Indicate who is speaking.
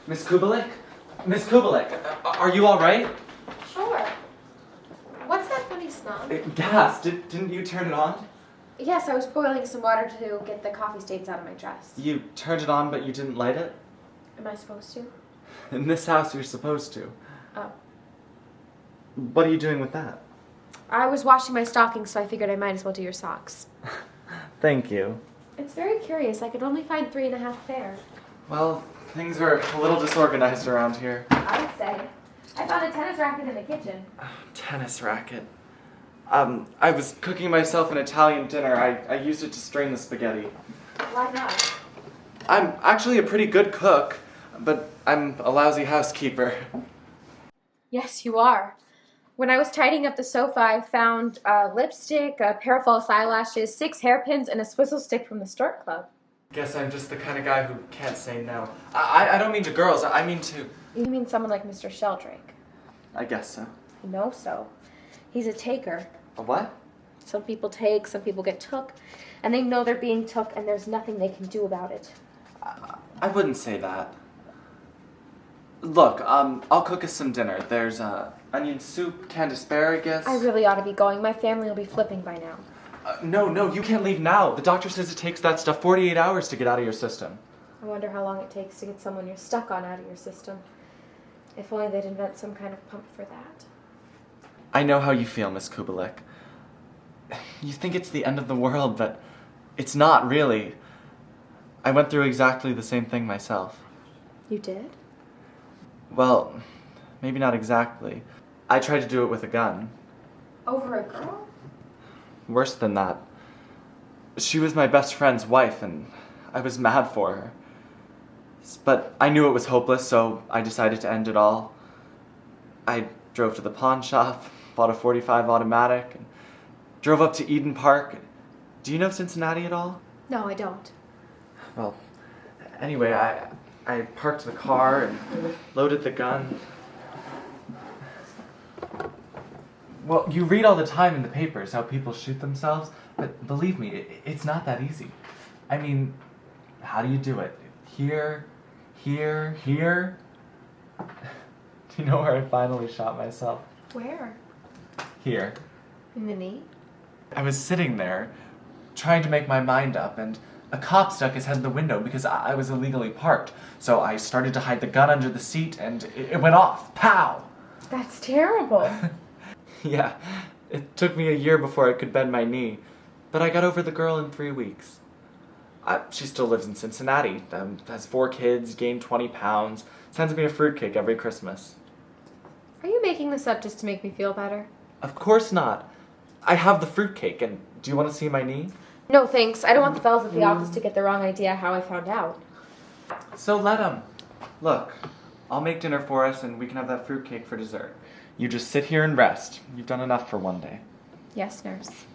Speaker 1: Miss Kubelik? Miss Kubelik, are you all right?
Speaker 2: Sure. What's that funny smell?
Speaker 1: Gas. Didn't you turn it on?
Speaker 2: Yes, I was boiling some water to get the coffee stains out of my dress.
Speaker 1: You turned it on, but you didn't light it?
Speaker 2: Am I supposed to?
Speaker 1: In this house, you're supposed to.
Speaker 2: Oh.
Speaker 1: What are you doing with that?
Speaker 2: I was washing my stockings, so I figured I might as well do your socks.
Speaker 1: Thank you.
Speaker 2: It's very curious. I could only find 3.5 pair.
Speaker 1: Well, things are a little disorganized around here.
Speaker 2: I would say. I found a tennis racket in the kitchen.
Speaker 1: Tennis racket. I was cooking myself an Italian dinner. I used it to strain the spaghetti.
Speaker 2: Why not?
Speaker 1: I'm actually a pretty good cook, but I'm a lousy housekeeper.
Speaker 2: Yes, you are. When I was tidying up the sofa, I found lipstick, a pair of false eyelashes, 6 hairpins, and a swizzle stick from the Stork Club.
Speaker 1: Guess I'm just the kind of guy who can't say no. I don't mean to girls, I mean to...
Speaker 2: You mean someone like Mr. Sheldrake?
Speaker 1: I guess so.
Speaker 2: I know so. He's a taker.
Speaker 1: A what?
Speaker 2: Some people take, some people get took, and they know they're being took, and there's nothing they can do about it.
Speaker 1: I wouldn't say that. Look, I'll cook us some dinner. There's onion soup, canned asparagus.
Speaker 2: I really ought to be going. My family will be flipping by now.
Speaker 1: No, you can't leave now. The doctor says it takes that stuff 48 hours to get out of your system.
Speaker 2: I wonder how long it takes to get someone you're stuck on out of your system. If only they'd invent some kind of pump for that.
Speaker 1: I know how you feel, Miss Kubelik. You think it's the end of the world, but it's not really. I went through exactly the same thing myself.
Speaker 2: You did?
Speaker 1: Well, maybe not exactly. I tried to do it with a gun.
Speaker 2: Over a girl?
Speaker 1: Worse than that. She was my best friend's wife, and I was mad for her. But I knew it was hopeless, so I decided to end it all. I drove to the pawn shop, bought a .45 automatic, and drove up to Eden Park. Do you know Cincinnati at all?
Speaker 2: No, I don't.
Speaker 1: Well, anyway, I parked the car and loaded the gun. Well, you read all the time in the papers how people shoot themselves, but believe me, it's not that easy. I mean, how do you do it? Here. Do you know where I finally shot myself?
Speaker 2: Where?
Speaker 1: Here.
Speaker 2: In the knee?
Speaker 1: I was sitting there, trying to make my mind up, and a cop stuck his head in the window because I was illegally parked. So I started to hide the gun under the seat, and it went off. Pow!
Speaker 2: That's terrible.
Speaker 1: Yeah, it took me a year before I could bend my knee, but I got over the girl in 3 weeks. She still lives in Cincinnati, has 4 kids, gained 20 pounds, sends me a fruitcake every Christmas.
Speaker 2: Are you making this up just to make me feel better?
Speaker 1: Of course not. I have the fruitcake, and do you want to see my knee?
Speaker 2: No, thanks. I don't want the fellas at the office to get the wrong idea how I found out.
Speaker 1: So let them. Look, I'll make dinner for us, and we can have that fruitcake for dessert. You just sit here and rest. You've done enough for one day.
Speaker 2: Yes, nurse.